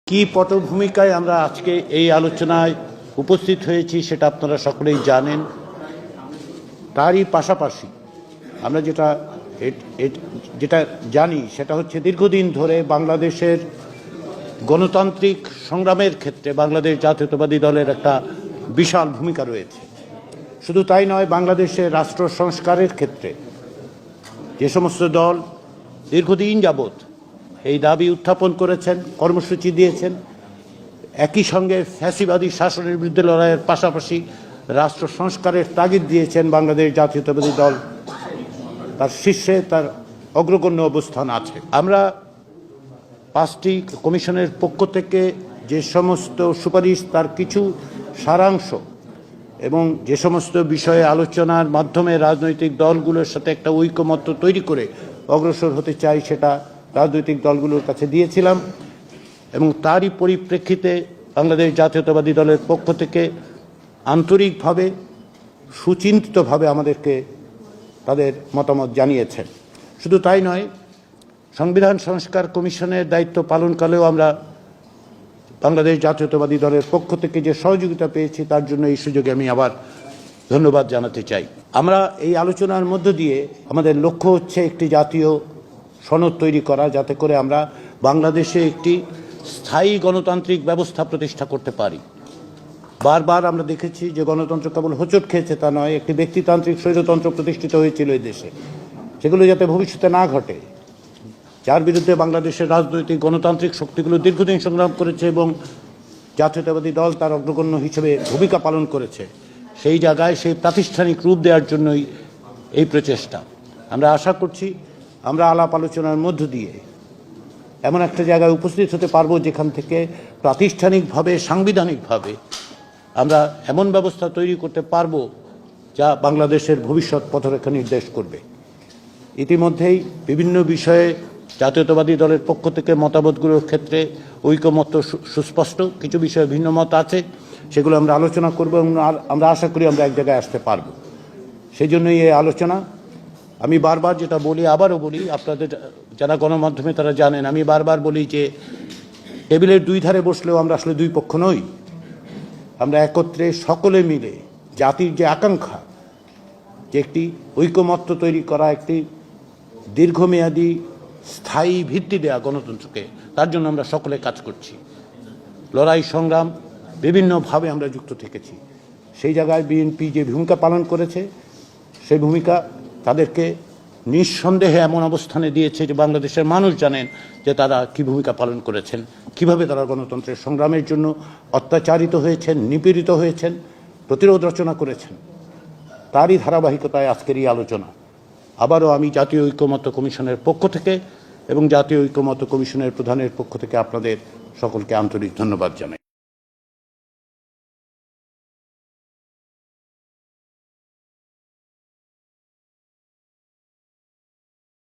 কি পটভূমিকায় আমরা আজকে এই আলোচনায় উপস্থিত হয়েছি সেটা আপনারা সকলেই জানেন। তারই পাশাপাশি আমরা যেটা জানি সেটা হচ্ছে দীর্ঘদিন ধরে বাংলাদেশের গণতান্ত্রিক সংগ্রামের ক্ষেত্রে বাংলাদেশ জাতীয়তাবাদী দলের একটা বিশাল ভূমিকা রয়েছে। শুধু তাই নয়, বাংলাদেশের রাষ্ট্র সংস্কারের ক্ষেত্রে যে সমস্ত দল দীর্ঘদিন যাবৎ এই দাবি উত্থাপন করেছেন, কর্মসূচি দিয়েছেন, একই সঙ্গে ফ্যাসিবাদী শাসনের বিরুদ্ধে লড়াইয়ের পাশাপাশি রাষ্ট্র সংস্কারের তাগিদ দিয়েছেন, বাংলাদেশ জাতীয়তাবাদী দল তার শীর্ষে, তার অগ্রগণ্য অবস্থান আছে। আমরা 5টি কমিশনের পক্ষ থেকে যে সমস্ত সুপারিশ, তার কিছু সারাংশ এবং যে সমস্ত বিষয়ে আলোচনার মাধ্যমে রাজনৈতিক দলগুলোর সাথে একটা ঐকমত্য তৈরি করে অগ্রসর হতে চাই, সেটা রাজনৈতিক দলগুলোর কাছে দিয়েছিলাম এবং তারই পরিপ্রেক্ষিতে বাংলাদেশ জাতীয়তাবাদী দলের পক্ষ থেকে আন্তরিকভাবে সুচিন্তিতভাবে আমাদেরকে তাদের মতামত জানিয়েছেন। শুধু তাই নয়, সংবিধান সংস্কার কমিশনের দায়িত্ব পালনকালেও আমরা বাংলাদেশ জাতীয়তাবাদী দলের পক্ষ থেকে যে সহযোগিতা পেয়েছি তার জন্য এই সুযোগে আমি আবার ধন্যবাদ জানাতে চাই। আমরা এই আলোচনার মধ্য দিয়ে আমাদের লক্ষ্য হচ্ছে একটি জাতীয় সনদ তৈরি করা, যাতে করে আমরা বাংলাদেশে একটি স্থায়ী গণতান্ত্রিক ব্যবস্থা প্রতিষ্ঠা করতে পারি। বারবার আমরা দেখেছি যে গণতন্ত্র কেবল হোঁচট খেয়েছে তা নয়, একটি ব্যক্তিতান্ত্রিক স্বৈরতন্ত্র প্রতিষ্ঠিত হয়েছিল এই দেশে। সেগুলো যাতে ভবিষ্যতে না ঘটে, যার বিরুদ্ধে বাংলাদেশের রাজনৈতিক গণতান্ত্রিক শক্তিগুলো দীর্ঘদিন সংগ্রাম করেছে এবং জাতীয়তাবাদী দল তার অগ্রগণ্য হিসেবে ভূমিকা পালন করেছে, সেই জায়গায় সেই প্রাতিষ্ঠানিক রূপ দেওয়ার জন্যই এই প্রচেষ্টা। আমরা আশা করছি আমরা আলাপ আলোচনার মধ্য দিয়ে এমন একটা জায়গায় উপস্থিত হতে পারবো যেখান থেকে প্রাতিষ্ঠানিকভাবে, সাংবিধানিকভাবে আমরা এমন ব্যবস্থা তৈরি করতে পারবো যা বাংলাদেশের ভবিষ্যৎ পথরেখা নির্দেশ করবে। ইতিমধ্যেই বিভিন্ন বিষয়ে জাতীয়তাবাদী দলের পক্ষ থেকে মতামতগুলোর ক্ষেত্রে ঐকমত্য সুস্পষ্ট, কিছু বিষয়ে ভিন্ন মত আছে, সেগুলো আমরা আলোচনা করব এবং আমরা আশা করি আমরা এক জায়গায় আসতে পারবো। সেই জন্যই এই আলোচনা। আমি বারবার যেটা বলি, আবারও বলি, আপনাদের যারা গণমাধ্যমে তারা জানেন, আমি বারবার বলি যে টেবিলের দুই ধারে বসলেও আমরা আসলে দুই পক্ষ নই। আমরা একত্রে সকলে মিলে জাতির যে আকাঙ্ক্ষা, যে একটি ঐকমত্য তৈরি করা, একটি দীর্ঘমেয়াদী স্থায়ী ভিত্তি দেয়া গণতন্ত্রকে, তার জন্য আমরা সকলে কাজ করছি। লড়াই সংগ্রাম বিভিন্নভাবে আমরা যুক্ত থেকেছি। সেই জায়গায় বিএনপি যে ভূমিকা পালন করেছে, সেই ভূমিকা তাদেরকে নিঃসন্দেহে এমন অবস্থানে দিয়েছে যে বাংলাদেশের মানুষ জানেন যে তারা কী ভূমিকা পালন করেছেন, কিভাবে তারা গণতন্ত্রের সংগ্রামের জন্য অত্যাচারিত হয়েছেন, নিপীড়িত হয়েছেন, প্রতিরোধ রচনা করেছেন। তারই ধারাবাহিকতায় আজকের এই আলোচনা। আবারও আমি জাতীয় ঐকমত্য কমিশনের পক্ষ থেকে এবং জাতীয় ঐকমত্য কমিশনের প্রধানের পক্ষ থেকে আপনাদের সকলকে আন্তরিক ধন্যবাদ জানাই।